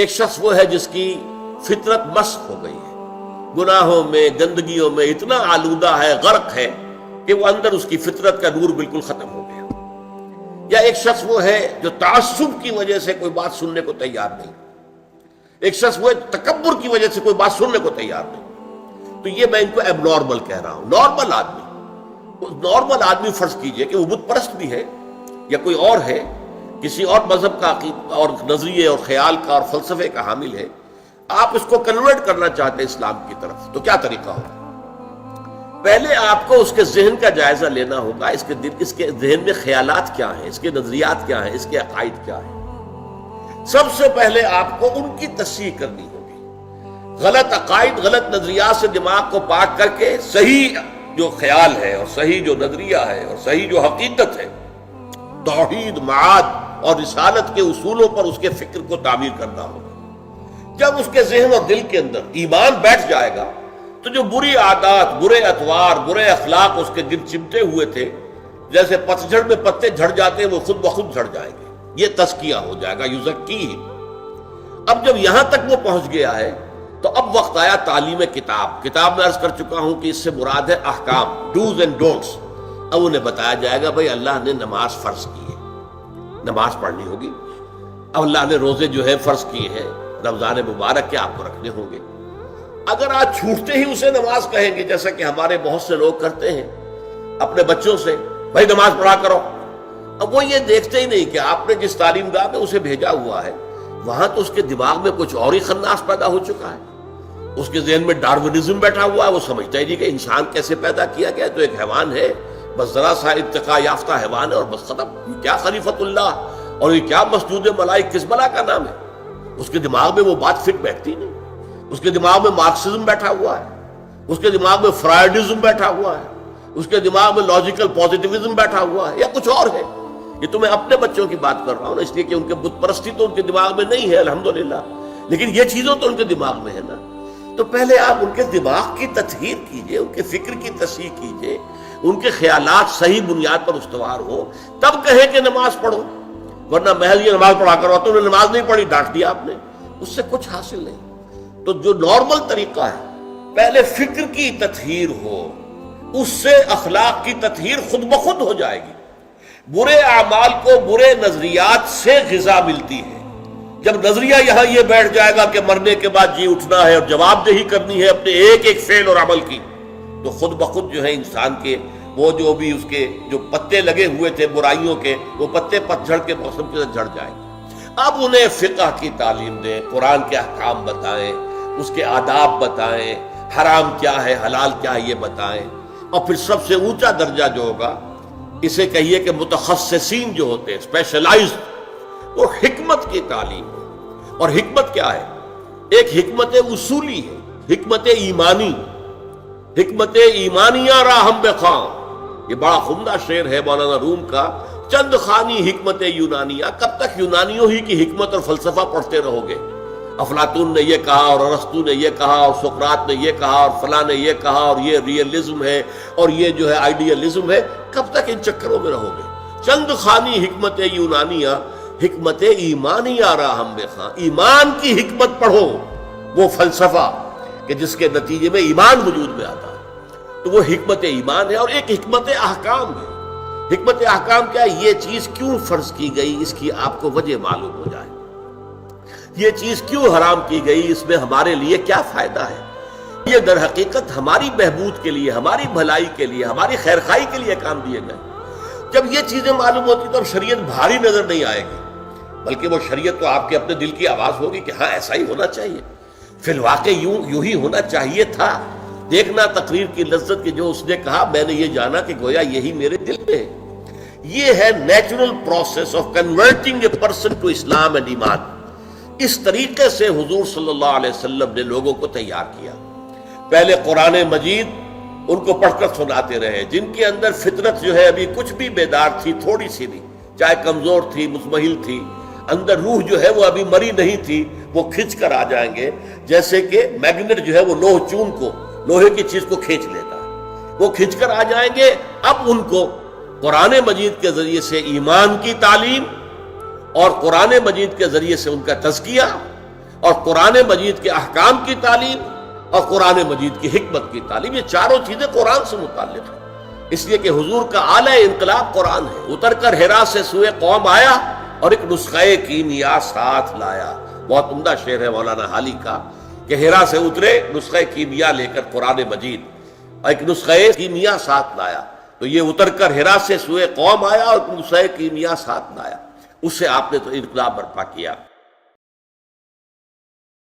ایک شخص وہ ہے جس کی فطرت مسخ ہو گئی ہے، گناہوں میں، گندگیوں میں اتنا آلودہ ہے، غرق ہے کہ وہ اندر اس کی فطرت کا نور بالکل ختم ہو گیا۔ یا ایک شخص وہ ہے جو تعصب کی وجہ سے کوئی بات سننے کو تیار نہیں، ایک شخص وہ تکبر کی وجہ سے کوئی بات سننے کو تیار نہیں۔ تو یہ میں ان کو ایب نارمل کہہ رہا ہوں۔ نارمل آدمی فرض کیجئے کہ وہ بت پرست بھی ہے یا کوئی اور ہے، کسی اور مذہب کا عقیدہ اور نظریے اور خیال کا اور فلسفے کا حامل ہے، آپ اس کو کنورٹ کرنا چاہتے ہیں اسلام کی طرف، تو کیا طریقہ ہوگا؟ پہلے آپ کو اس کے ذہن کا جائزہ لینا ہوگا، اس کے ذہن میں خیالات کیا ہیں، اس کے نظریات کیا ہیں، اس کے عقائد کیا ہیں۔ سب سے پہلے آپ کو ان کی تصحیح کرنی ہوگی۔ غلط عقائد، غلط نظریات سے دماغ کو پاک کر کے صحیح جو خیال ہے اور صحیح جو نظریہ ہے اور صحیح جو حقیقت ہے، توحید، معاد اور رسالت کے اصولوں پر اس کے فکر کو تعمیر کرنا ہوگا۔ جب اس کے ذہن اور دل کے اندر ایمان بیٹھ جائے گا تو جو بری عادات، برے اطوار، برے اخلاق اس کے گرد چمٹے ہوئے تھے، جیسے پتجھڑ میں پتے جھڑ جاتے ہیں، وہ خود بخود جھڑ جائیں گے۔ یہ تزکیہ ہو جائے گا، یزکی۔ اب جب یہاں تک وہ پہنچ گیا ہے تو اب وقت آیا تعلیم کتاب میں عرض کر چکا ہوں کہ اس سے مراد ہے احکام، ڈوز اینڈ ڈونٹس۔ اب انہیں بتایا جائے گا بھائی اللہ نے نماز فرض کی ہے، نماز پڑھنی ہوگی۔ اب اللہ نے روزے جو ہے فرض کیے ہیں، رمضان مبارک کے آپ کو رکھنے ہوں گے۔ اگر آج چھوٹتے ہی اسے نماز کہیں گے، جیسا کہ ہمارے بہت سے لوگ کرتے ہیں اپنے بچوں سے، بھائی نماز پڑھا کرو، اب وہ یہ دیکھتے ہی نہیں کہ آپ نے جس تعلیم گاہ میں اسے بھیجا ہوا ہے وہاں تو اس کے دماغ میں کچھ اور ہی خناس پیدا ہو چکا ہے۔ اس کے ذہن میں ڈارونزم بیٹھا ہوا ہے، وہ سمجھتا ہی نہیں کہ انسان کیسے پیدا کیا گیا، تو ایک حیوان ہے، بس ذرا سا ارتقاء یافتہ حیوان ہے اور بس ختم۔ یہ کیا خلیفت اللہ اور یہ کیا مسجود ملائک، کس بلا کا نام ہے؟ اس کے دماغ میں وہ بات فٹ بیٹھتی نہیں۔ اس کے دماغ میں مارکسزم بیٹھا ہوا ہے، اس کے دماغ میں فرائڈزم بیٹھا ہوا ہے، اس کے دماغ میں لاجیکل پوزیٹیوزم بیٹھا ہوا ہے، یا کچھ اور ہے۔ یہ تو میں اپنے بچوں کی بات کر رہا ہوں نا، اس لیے کہ ان کے بت پرستی تو ان کے دماغ میں نہیں ہے الحمدللہ، لیکن یہ چیزوں تو ان کے دماغ میں ہے نا۔ تو پہلے آپ ان کے دماغ کی تطہیر کیجئے، ان کے فکر کی تصحیح کیجئے، ان کے خیالات صحیح بنیاد پر استوار ہو، تب کہیں کہ نماز پڑھو۔ ورنہ محض یہ نماز پڑھا کرو، تم نے نماز نہیں پڑھی، ڈانٹ دیا آپ نے، اس سے کچھ حاصل نہیں۔ تو جو نارمل طریقہ ہے، پہلے فکر کی تطہیر ہو، اس سے اخلاق کی تطہیر خود بخود ہو جائے گی۔ برے اعمال کو برے نظریات سے غذا ملتی ہے۔ جب نظریہ یہاں یہ بیٹھ جائے گا کہ مرنے کے بعد جی اٹھنا ہے اور جواب دہی کرنی ہے اپنے ایک ایک فعل اور عمل کی، تو خود بخود جو ہے انسان کے وہ جو بھی اس کے جو پتے لگے ہوئے تھے برائیوں کے، وہ پتے پتجھڑ کے موسم کے ساتھ جھڑ جائیں گے۔ اب انہیں فقہ کی تعلیم دیں، قرآن کے احکام بتائیں، اس کے آداب بتائیں، حرام کیا ہے حلال کیا ہے یہ بتائیں، اور پھر سب سے اونچا درجہ جو ہوگا، اسے کہیے کہ متخصصین جو ہوتے ہیں، اسپیشلائزڈ، وہ حکمت کی تعلیم ہو۔ اور حکمت کیا ہے؟ ایک حکمت اصولی ہے، حکمت ایمانی، حکمت ایمانیہ راہم بخاں۔ یہ بڑا عمدہ شعر ہے مولانا روم کا، چند خانی حکمت یونانیہ۔ کب تک یونانیوں ہی کی حکمت اور فلسفہ پڑھتے رہو گے؟ افلاطون نے یہ کہا اور ارسطو نے یہ کہا اور سقراط نے یہ کہا اور فلاں نے یہ کہا اور یہ ریئلزم ہے اور یہ جو ہے آئیڈیلزم ہے، کب تک ان چکروں میں رہو گے؟ چند خانی حکمت یونانیہ، حکمت ایمانیہ راہم بخاں، ایمان کی حکمت پڑھو، وہ فلسفہ کہ جس کے نتیجے میں ایمان وجود میں آتا ہے، تو وہ حکمت ایمان ہے۔ اور ایک حکمت احکام ہے۔ حکمت احکام کیا ہے؟ یہ چیز کیوں فرض کی گئی، اس کی آپ کو وجہ معلوم ہو جائے، یہ چیز کیوں حرام کی گئی، اس میں ہمارے لیے کیا فائدہ ہے۔ یہ در حقیقت ہماری بہبود کے لیے، ہماری بھلائی کے لیے، ہماری خیرخواہی کے لیے کام دیے گئے۔ جب یہ چیزیں معلوم ہوتی تو اب شریعت بھاری نظر نہیں آئے گی، بلکہ وہ شریعت تو آپ کے اپنے دل کی آواز ہوگی کہ ہاں ایسا ہی ہونا چاہیے، فی الواقع یوں ہی ہونا چاہیے تھا۔ دیکھنا تقریر کی لذت کہ جو اس نے کہا، میں نے یہ جانا کہ گویا یہی میرے دل میں ہے۔ یہ ہے natural process of converting a person to Islam and iman. اس طریقے سے حضور صلی اللہ علیہ وسلم نے لوگوں کو تیار کیا۔ پہلے قرآن مجید ان کو پڑھ کر سناتے رہے، جن کے اندر فطرت جو ہے ابھی کچھ بھی بیدار تھی، تھوڑی سی بھی، چاہے کمزور تھی، مزمحل تھی، اندر روح جو ہے وہ ابھی مری نہیں تھی، وہ کھنچ کر آ جائیں گے، جیسے کہ میگنیٹ جو ہے وہ لوہ چون کو، لوہے کی چیز کو کھینچ لیتا ہے، وہ کھنچ کر آ جائیں گے۔ اب ان کو قرآن مجید کے ذریعے سے ایمان کی تعلیم اور قرآن مجید کے ذریعے سے ان کا تزکیہ اور قرآن مجید کے احکام کی تعلیم اور قرآن مجید کی حکمت کی تعلیم، یہ چاروں چیزیں قرآن سے متعلق ہیں۔ اس لیے کہ حضور کا اعلیٰ انقلاب قرآن ہے۔ اتر کر حرا سے سوئے قوم آیا اور ایک نسخہ کیمیا ساتھ لایا۔ بہت عمدہ شعر ہے مولانا حالی کا کہ حرا سے اترے نسخہ کیمیا لے کر قرآن مجید، اور ایک نسخہ کیمیا ساتھ لایا۔ تو یہ اتر کر حرا سے سوئے قوم آیا اور نسخہ کیمیا ساتھ لایا، اس سے آپ نے تو انقلاب برپا کیا۔